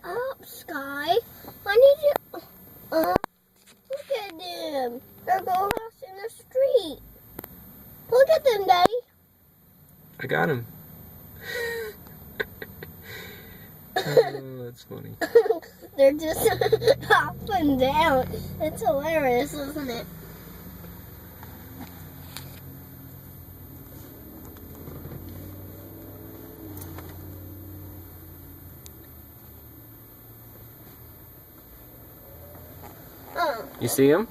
up, Sky. I need you. Look at them. They're going lost in the street. Look at them, Daddy. I got him. Oh, that's funny. They're just up and down. It's hilarious, isn't it? You see him?